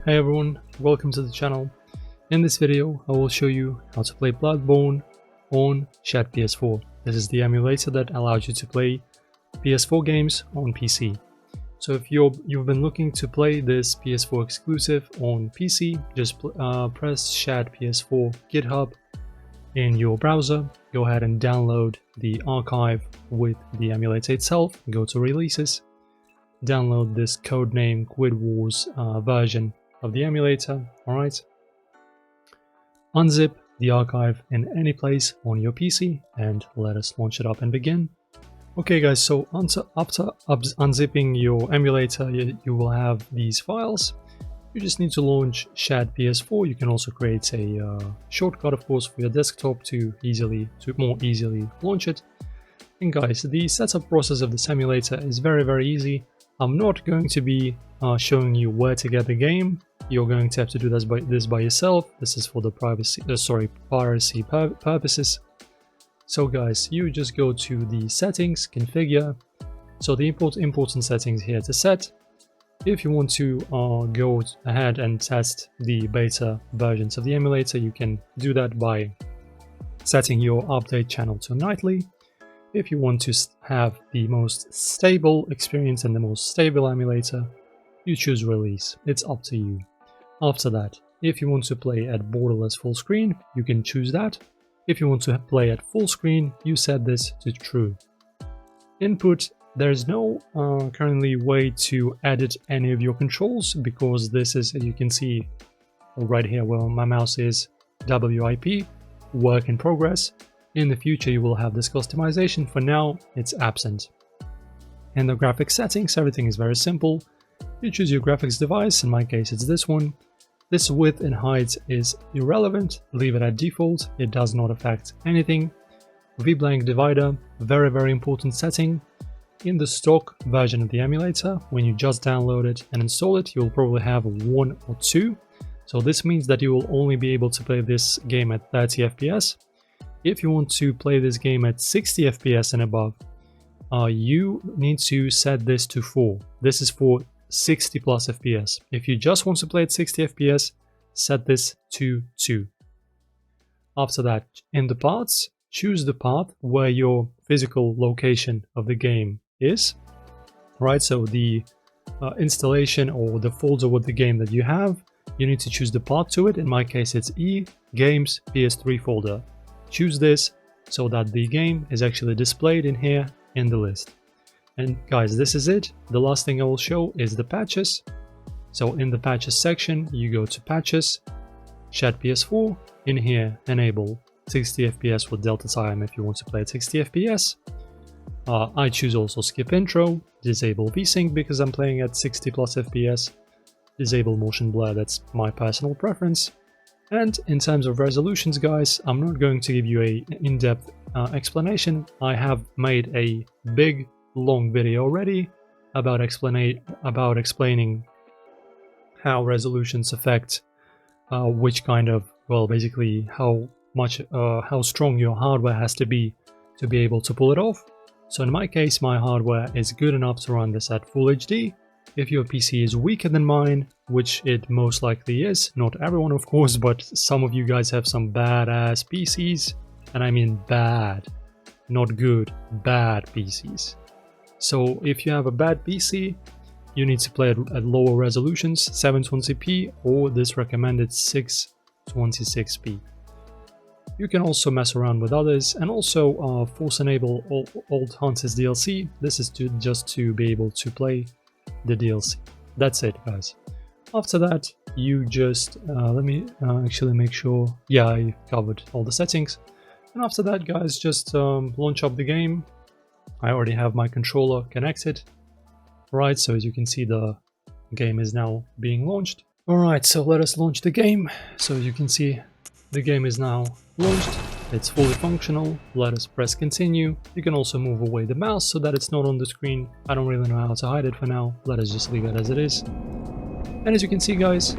Hey everyone, welcome to the channel. In this video I will show you how to play Bloodborne on ShadPS4. This is the emulator that allows you to play PS4 games on PC. So if you've been looking to play this PS4 exclusive on PC, just press ShadPS4 GitHub in your browser, go ahead and download the archive with the emulator itself, go to releases, download this codename Quid Wars version of the emulator. Alright, unzip the archive in any place on your PC and let us launch it up and begin. Okay guys, so after unzipping your emulator, you will have these files. You just need to launch ShadPS4. You can also create a shortcut, of course, for your desktop to more easily launch it. And guys, the setup process of this emulator is very easy. I'm not going to be showing you where to get the game. You're going to have to do this by yourself. This is for the piracy purposes. So guys, you just go to the settings, configure. So the important settings here to set. If you want to go ahead and test the beta versions of the emulator, you can do that by setting your update channel to nightly. If you want to have the most stable experience and the most stable emulator, you choose release. It's up to you. After that, if you want to play at borderless full screen, you can choose that. If you want to play at full screen, you set this to true. Input, there is no currently way to edit any of your controls, because this is, as you can see right here where my mouse is, WIP, work in progress. In the future you will have this customization. For now it's absent. In the graphics settings, everything is very simple. You choose your graphics device, in my case it's this one. This width and height is irrelevant, leave it at default, it does not affect anything. V-blank divider, very important setting. In the stock version of the emulator, when you just download it and install it, you will probably have 1 or 2. So this means that you will only be able to play this game at 30 FPS. If you want to play this game at 60 FPS and above, you need to set this to 4. This is for 60 plus FPS. If you just want to play at 60 FPS, set this to 2. After that, in the paths, choose the path where your physical location of the game is. Right, so the installation or the folder with the game that you have, you need to choose the path to it. In my case, it's E, Games, PS3 folder. Choose this so that the game is actually displayed in here in the list. And guys, this is it. The last thing I will show is the patches. So in the patches section, you go to patches, ShadPS4, in here enable 60 FPS with delta time if you want to play at 60 FPS. I choose also skip intro, disable VSync because I'm playing at 60 plus FPS, disable motion blur, that's my personal preference. And in terms of resolutions, guys, I'm not going to give you a in-depth explanation. I have made a big long video already about explaining how resolutions affect which kind of, well, basically how strong your hardware has to be able to pull it off. So in my case, my hardware is good enough to run this at Full HD. If your PC is weaker than mine, which it most likely is, not everyone of course, but some of you guys have some badass PCs, and I mean bad, not good, bad PCs. So if you have a bad PC, you need to play at lower resolutions, 720p or this recommended 626p. You can also mess around with others and also force enable Old Hunters DLC. This is just to be able to play the DLC. That's it, guys. After that, you just let me actually make sure, yeah, I covered all the settings. And after that, guys, just launch up the game. I already have my controller connected. Right, so as you can see, the game is now being launched. Alright, so let us launch the game. So as you can see, the game is now launched. It's fully functional. Let us press continue. You can also move away the mouse so that it's not on the screen. I don't really know how to hide it for now. Let us just leave it as it is. And as you can see, guys,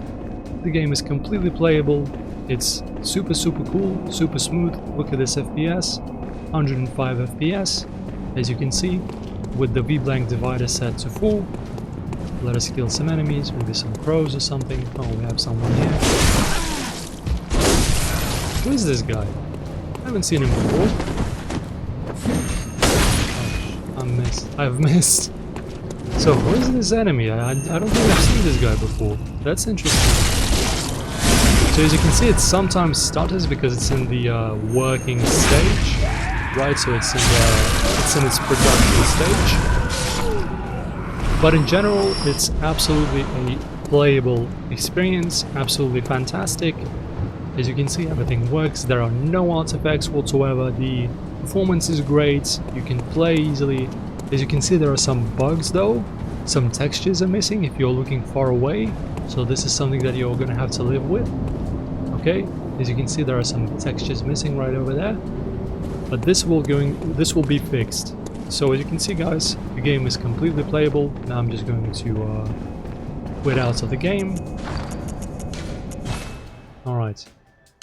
the game is completely playable. It's super cool, super smooth. Look at this FPS, 105 FPS. As you can see, with the V-blank divider set to 4, Let us kill some enemies, maybe some crows or something. Oh, we have someone here. Who is this guy? I haven't seen him before. Oh, I've missed. So, who is this enemy? I don't think I've seen this guy before. That's interesting. So as you can see, it sometimes stutters because it's in the working stage, right? So it's in its production stage. But in general, it's absolutely a playable experience, absolutely fantastic. As you can see, everything works. There are no artifacts whatsoever. The performance is great. You can play easily. As you can see, there are some bugs though. Some textures are missing if you're looking far away. So this is something that you're gonna have to live with. Okay, as you can see, there are some textures missing right over there, but this will be fixed. So as you can see, guys, the game is completely playable. Now I'm just going to quit out of the game. Alright,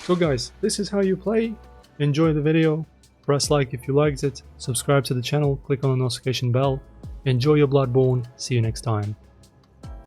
so guys, this is how you play. Enjoy the video, press like if you liked it, subscribe to the channel, click on the notification bell. Enjoy your Bloodborne, see you next time.